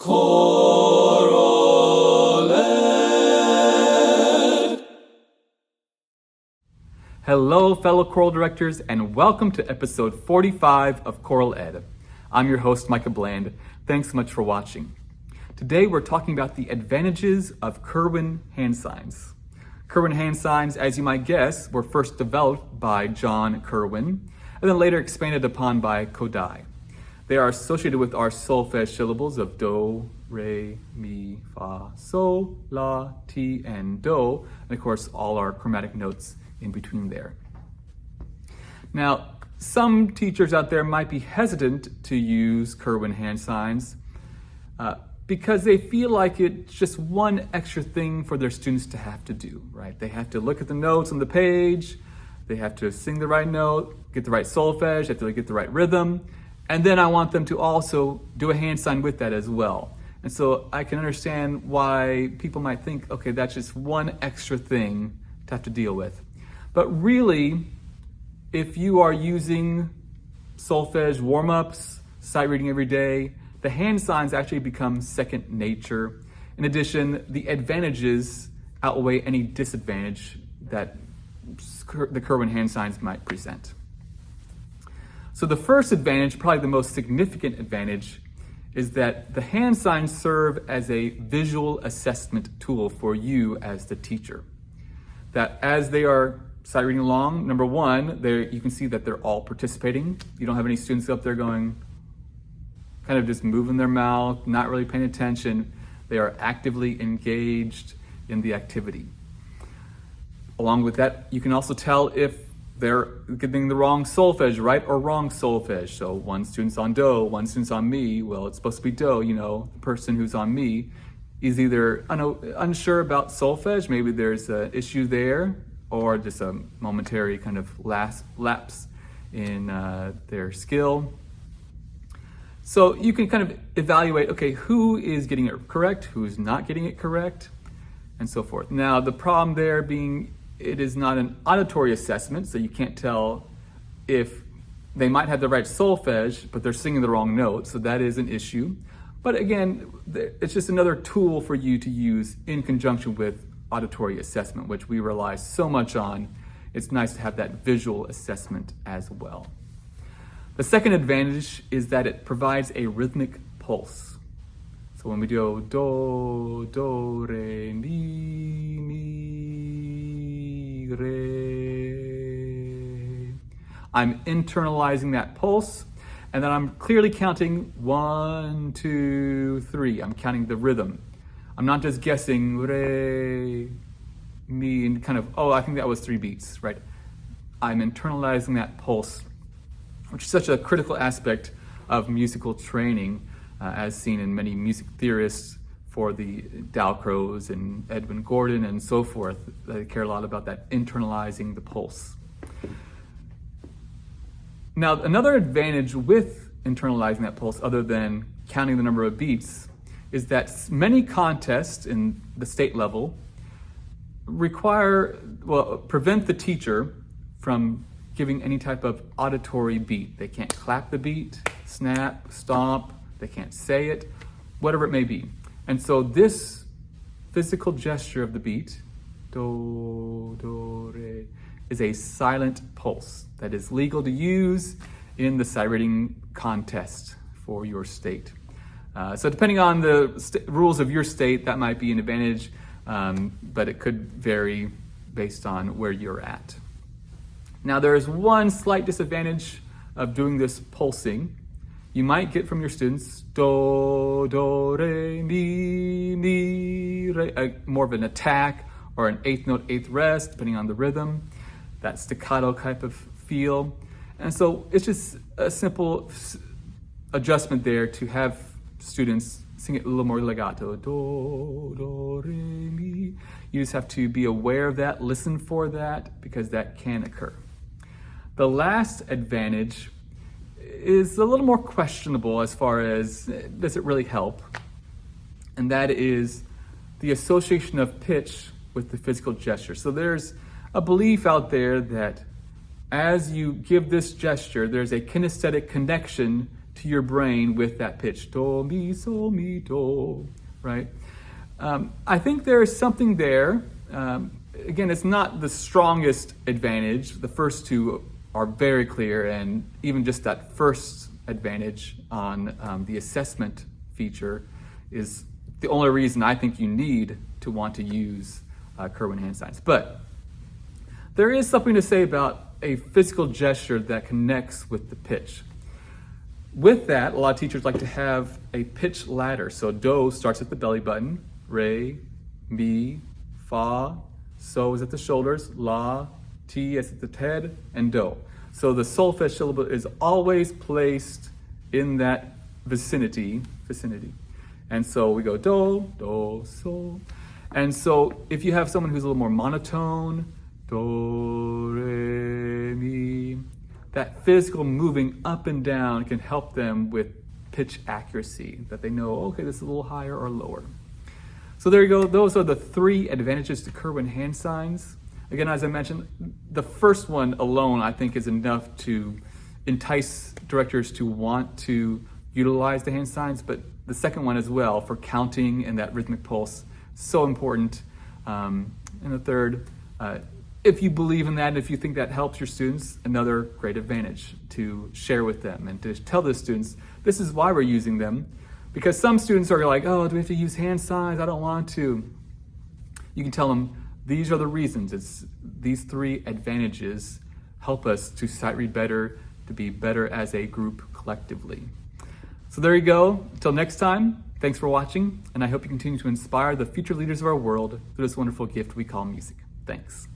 ChoralEd. Hello, fellow choral directors, and welcome to episode 45 of ChoralEd. I'm your host, Micah Bland. Thanks so much for watching. Today, we're talking about the advantages of Curwen hand signs. Curwen hand signs, as you might guess, were first developed by John Curwen, and then later expanded upon by Kodai. They are associated with our solfege syllables of do, re, mi, fa, sol, la, ti, and do, and of course all our chromatic notes in between there. Now, some teachers out there might be hesitant to use Curwen hand signs because they feel like it's just one extra thing for their students to have to do, right? They have to look at the notes on the page, they have to sing the right note, get the right solfege, they have to get the right rhythm, and then I want them to also do a hand sign with that as well. And so I can understand why people might think, okay, that's just one extra thing to have to deal with. But really, if you are using solfege warm-ups, sight reading every day, the hand signs actually become second nature. In addition, the advantages outweigh any disadvantage that the Curwen hand signs might present. So the first advantage, probably the most significant advantage, is that the hand signs serve as a visual assessment tool for you as the teacher. That as they are sight reading along, number one, you can see that they're all participating. You don't have any students up there going, kind of just moving their mouth, not really paying attention. They are actively engaged in the activity. Along with that, you can also tell if they're getting the wrong solfege, right or wrong solfege. So one student's on do, one student's on mi. Well, it's supposed to be do, the person who's on mi is either unsure about solfege, maybe there's an issue there, or just a momentary kind of lapse in their skill. So you can kind of evaluate, okay, who is getting it correct, who's not getting it correct, and so forth. Now, the problem there being it is not an auditory assessment, so you can't tell if they might have the right solfege, but they're singing the wrong note, so that is an issue. But again, it's just another tool for you to use in conjunction with auditory assessment, which we rely so much on. It's nice to have that visual assessment as well. The second advantage is that it provides a rhythmic pulse. So when we do do, re, mi, re, I'm internalizing that pulse, and then I'm clearly counting 1, 2, 3. I'm counting the rhythm. I'm not just guessing re, mi, and kind of, I think that was 3 beats, right? I'm internalizing that pulse, which is such a critical aspect of musical training, as seen in many music theorists for the Dalcroze and Edwin Gordon and so forth. They care a lot about that internalizing the pulse. Now, another advantage with internalizing that pulse, other than counting the number of beats, is that many contests in the state level prevent the teacher from giving any type of auditory beat. They can't clap the beat, snap, stomp, they can't say it, whatever it may be. And so this physical gesture of the beat, do, do, re, is a silent pulse that is legal to use in the sight reading contest for your state. So depending on the rules of your state, that might be an advantage, but it could vary based on where you're at. Now, there is one slight disadvantage of doing this pulsing. You might get from your students do, do, re, mi, re, more of an attack or an eighth note, eighth rest, depending on the rhythm, that staccato type of feel. And so it's just a simple adjustment there to have students sing it a little more legato, do, do, re, mi. You just have to be aware of that, listen for that, because that can occur. The last advantage is a little more questionable as far as does it really help, and that is the association of pitch with the physical gesture. So there's a belief out there that as you give this gesture, there's a kinesthetic connection to your brain with that pitch. Do, mi, sol, mi, do, right? I think there is something there. Again, it's not the strongest advantage. The first two are very clear, and even just that first advantage on the assessment feature is the only reason I think you need to want to use Curwen hand signs. But there is something to say about a physical gesture that connects with the pitch. With that, a lot of teachers like to have a pitch ladder. So do starts at the belly button, re, mi, fa, so is at the shoulders, la, ti is at the head, and do. So the solfege syllable is always placed in that vicinity. And so we go do, do, sol. And so if you have someone who's a little more monotone, do, re, mi, that physical moving up and down can help them with pitch accuracy, that they know, okay, this is a little higher or lower. So there you go. Those are the three advantages to Curwen hand signs. Again, as I mentioned, the first one alone, I think, is enough to entice directors to want to utilize the hand signs, but the second one as well, for counting and that rhythmic pulse, so important. And the third, if you believe in that, and if you think that helps your students, another great advantage to share with them and to tell the students, this is why we're using them. Because some students are like, oh, do we have to use hand signs? I don't want to. You can tell them, these are the reasons. It's these three advantages help us to sight read better, to be better as a group collectively. So there you go. Until next time, thanks for watching, and I hope you continue to inspire the future leaders of our world through this wonderful gift we call music. Thanks.